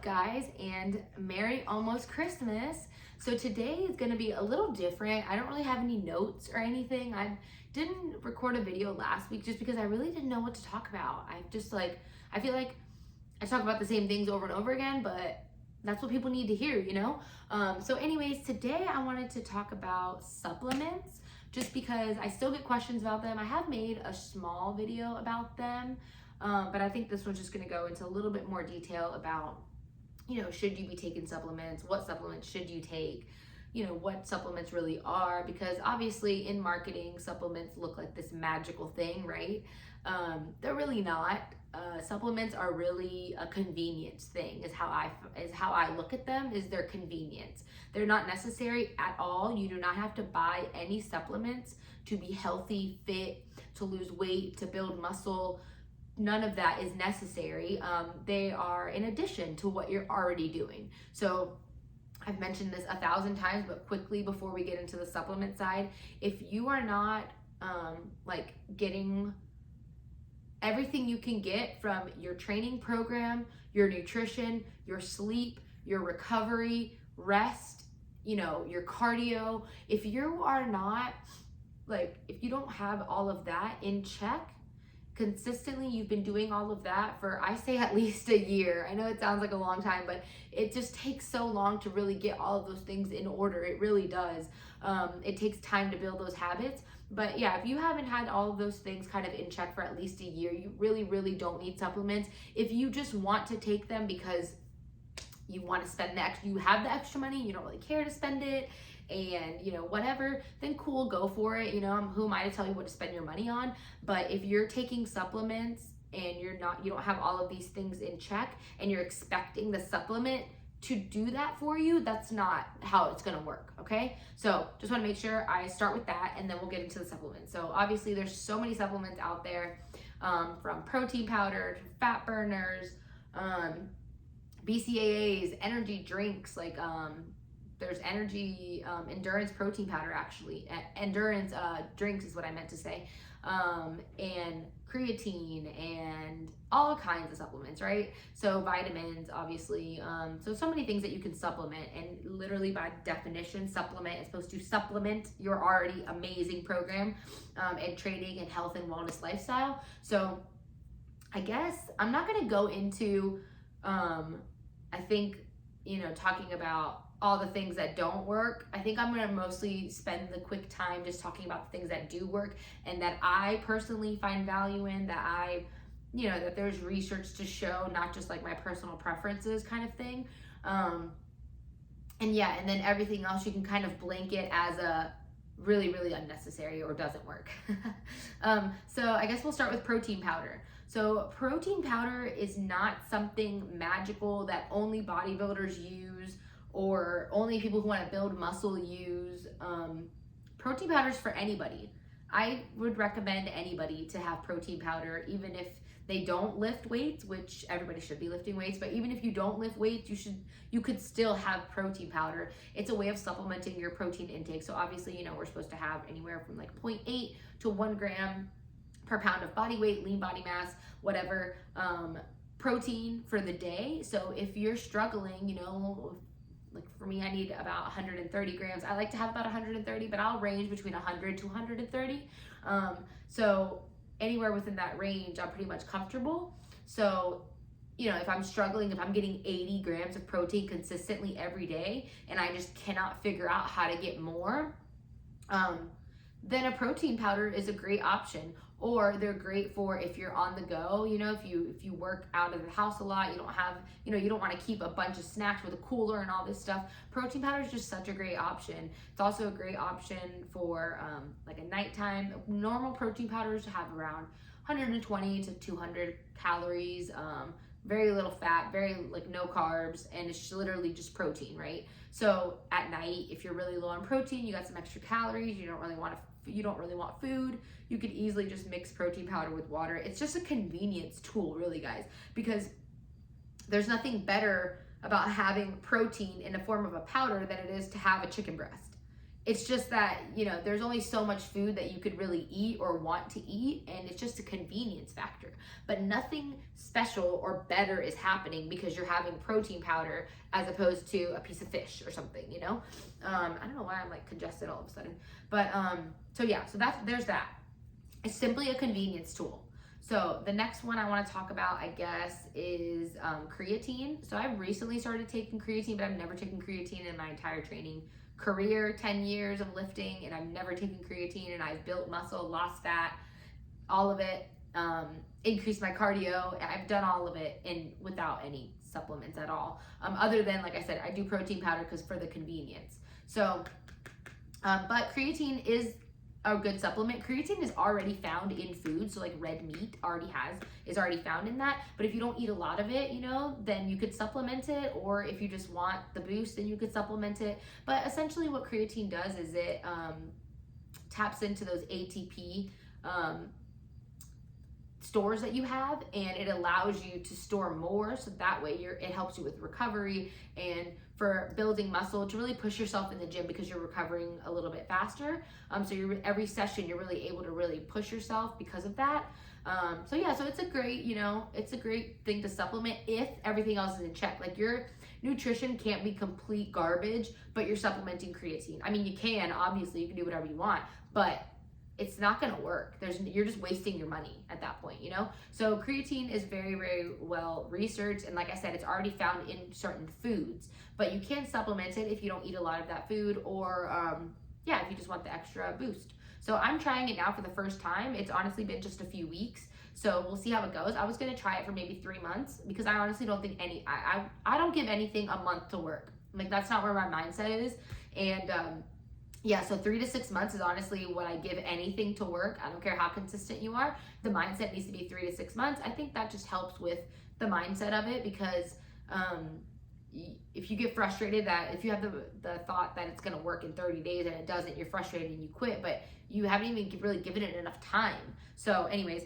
Guys, and Merry almost Christmas. So today is going to be a little different. I don't really have any notes or anything. I didn't record a video last week just because I really didn't know what to talk about. I feel like I talk about the same things over and over again, but that's what people need to hear, you know? So anyways, today I wanted to talk about supplements just because I still get questions about them. I have made a small video about them, but I think this one's just going to go into a little bit more detail about, should you be taking supplements? What supplements should you take? What supplements really are, because obviously in marketing, supplements look like this magical thing, right? They're really not. Supplements are really a convenience thing, is how I look at them. Is their convenience. They're not necessary at all. You do not have to buy any supplements to be healthy, fit, to lose weight, to build muscle. None of that is necessary. They are in addition to what you're already doing. So I've mentioned this 1,000 times, but quickly before we get into the supplement side, if you are not getting everything you can get from your training program, your nutrition, your sleep, your recovery, rest, your cardio, if you are not if you don't have all of that in check, consistently you've been doing all of that for, I say, at least a year. I know it sounds like a long time, but it just takes so long to really get all of those things in order. It really does. It takes time to build those habits. But yeah, if you haven't had all of those things kind of in check for at least a year, you really, really don't need supplements. If you just want to take them because you want to spend you have the extra money, you don't really care to spend it, and whatever, then cool, go for it. Who am I to tell you what to spend your money on? But if you're taking supplements and you don't have all of these things in check, and you're expecting the supplement to do that for you, that's not how it's going to work. Okay, so just want to make sure I start with that, and then we'll get into the supplements. So obviously there's so many supplements out there, from protein powder to fat burners, BCAAs, energy drinks, there's energy, endurance protein powder, actually. Endurance drinks is what I meant to say. And creatine and all kinds of supplements, right? So vitamins, obviously. So many things that you can supplement. And literally by definition, supplement is supposed to supplement your already amazing program and training and health and wellness lifestyle. So I guess I'm not going to go into, talking about all the things that don't work. I think I'm going to mostly spend the quick time just talking about the things that do work and that I personally find value in, that that there's research to show, not just my personal preferences kind of thing. And then everything else you can kind of blanket as a really, really unnecessary or doesn't work. So I guess we'll start with protein powder. So protein powder is not something magical that only bodybuilders use or only people who want to build muscle use. Protein powder is for anybody. I would recommend anybody to have protein powder, even if they don't lift weights, which everybody should be lifting weights, but even if you don't lift weights, you could still have protein powder. It's a way of supplementing your protein intake. So obviously, we're supposed to have anywhere from 0.8 to 1 gram per pound of body weight, lean body mass, whatever, protein for the day. So if you're struggling, for me, I need about 130 grams. I like to have about 130, but I'll range between 100 to 130. So anywhere within that range, I'm pretty much comfortable. So, if I'm struggling, if I'm getting 80 grams of protein consistently every day, and I just cannot figure out how to get more, then a protein powder is a great option. Or they're great for if you're on the go, if you work out of the house a lot, you don't have, you don't want to keep a bunch of snacks with a cooler and all this stuff. Protein powder is just such a great option. It's also a great option for a nighttime. Normal protein powders have around 120 to 200 calories, very little fat, very no carbs, and it's literally just protein, right? So at night, if you're really low on protein, you got some extra calories, you don't really want food, you could easily just mix protein powder with water. It's just a convenience tool, really, guys, because there's nothing better about having protein in the form of a powder than it is to have a chicken breast. It's just that, there's only so much food that you could really eat or want to eat, and it's just a convenience factor. But nothing special or better is happening because you're having protein powder as opposed to a piece of fish or something. I don't know why I'm like congested all of a sudden. But so there's that. It's simply a convenience tool. So the next one I want to talk about, I guess, is creatine. So I've recently started taking creatine, but I've never taken creatine in my entire training career, 10 years of lifting, and I've never taken creatine, and I've built muscle, lost fat, all of it, increased my cardio. I've done all of it without any supplements at all. Other than, like I said, I do protein powder because for the convenience. So, but creatine is a good supplement. Creatine is already found in food, so like red meat is already found in that. But if you don't eat a lot of it, then you could supplement it, or if you just want the boost, then you could supplement it. But essentially what creatine does is it taps into those ATP stores that you have, and it allows you to store more, so that way it helps you with recovery and for building muscle to really push yourself in the gym because you're recovering a little bit faster. So every session you're really able to really push yourself because of that. So it's a great thing to supplement if everything else is in check. Like your nutrition can't be complete garbage, but you're supplementing creatine. I mean, you can, obviously you can do whatever you want, but it's not going to work. You're just wasting your money at that point, So creatine is very, very well researched. And like I said, it's already found in certain foods, but you can supplement it if you don't eat a lot of that food, or if you just want the extra boost. So I'm trying it now for the first time. It's honestly been just a few weeks. So we'll see how it goes. I was going to try it for maybe 3 months because I honestly don't think I don't give anything a month to work. Like that's not where my mindset is. And, so 3 to 6 months is honestly what I give anything to work. I don't care how consistent you are. The mindset needs to be 3 to 6 months. I think that just helps with the mindset of it because if you get frustrated that if you have the thought that it's going to work in 30 days and it doesn't, you're frustrated and you quit, but you haven't even really given it enough time. So anyways,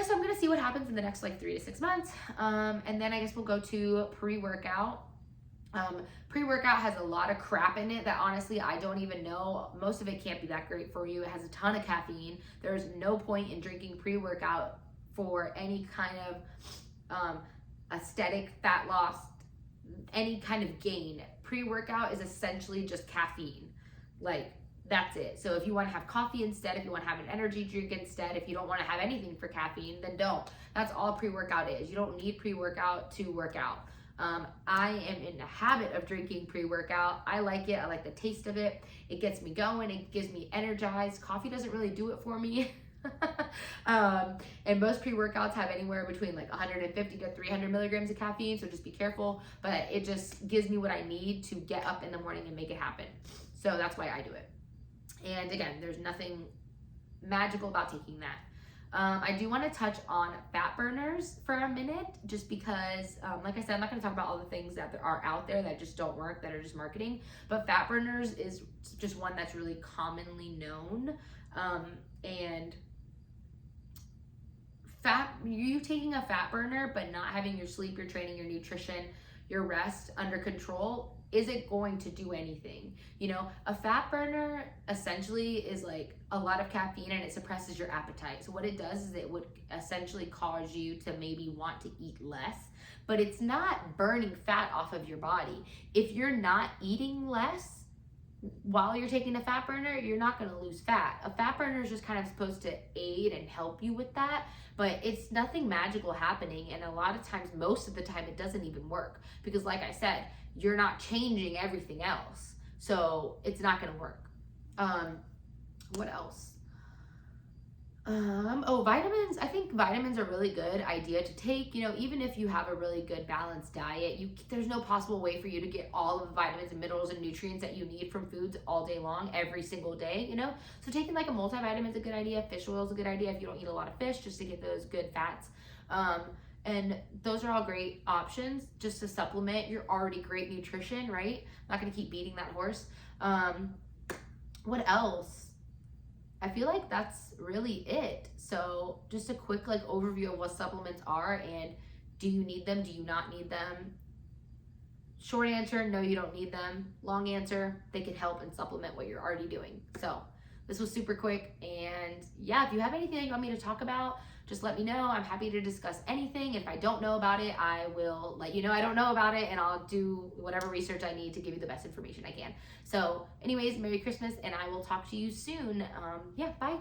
so I'm going to see what happens in the next 3 to 6 months. And then I guess we'll go to pre-workout. Pre-workout has a lot of crap in it that honestly I don't even know. Most of it can't be that great for you. It has a ton of caffeine. There's no point in drinking pre-workout for any kind of aesthetic, fat loss, any kind of gain. Pre-workout is essentially just caffeine. That's it. So if you want to have coffee instead, if you want to have an energy drink instead, if you don't want to have anything for caffeine, then don't. That's all pre-workout is. You don't need pre-workout to work out. I am in the habit of drinking pre-workout. I like it. I like the taste of it. It gets me going. It gives me energized. Coffee doesn't really do it for me. And most pre-workouts have anywhere between 150 to 300 milligrams of caffeine. So just be careful, but it just gives me what I need to get up in the morning and make it happen. So that's why I do it. And again, there's nothing magical about taking that. I do want to touch on fat burners for a minute, just because, like I said, I'm not going to talk about all the things that are out there that just don't work, that are just marketing, but fat burners is just one that's really commonly known. And you taking a fat burner, but not having your sleep, your training, your nutrition, your rest under control isn't going to do anything. A fat burner essentially is a lot of caffeine and it suppresses your appetite. So what it does is it would essentially cause you to maybe want to eat less, but it's not burning fat off of your body. If you're not eating less while you're taking a fat burner, you're not going to lose fat. A fat burner is just kind of supposed to aid and help you with that, but it's nothing magical happening. And a lot of times, most of the time, it doesn't even work because, like I said, you're not changing everything else. So it's not going to work. What else? Vitamins. I think vitamins are a really good idea to take. Even if you have a really good balanced diet, there's no possible way for you to get all of the vitamins and minerals and nutrients that you need from foods all day long, every single day, So taking a multivitamin is a good idea. Fish oil is a good idea if you don't eat a lot of fish, just to get those good fats. And those are all great options just to supplement your already great nutrition, right? I'm not going to keep beating that horse. What else? I feel like that's really it. So just a quick overview of what supplements are and do you need them? Do you not need them? Short answer, no, you don't need them. Long answer, they can help and supplement what you're already doing. So this was super quick. And yeah, if you have anything you want me to talk about, just let me know. I'm happy to discuss anything. If I don't know about it, I will let you know I don't know about it, and I'll do whatever research I need to give you the best information I can. So anyways, Merry Christmas, and I will talk to you soon. Yeah, bye.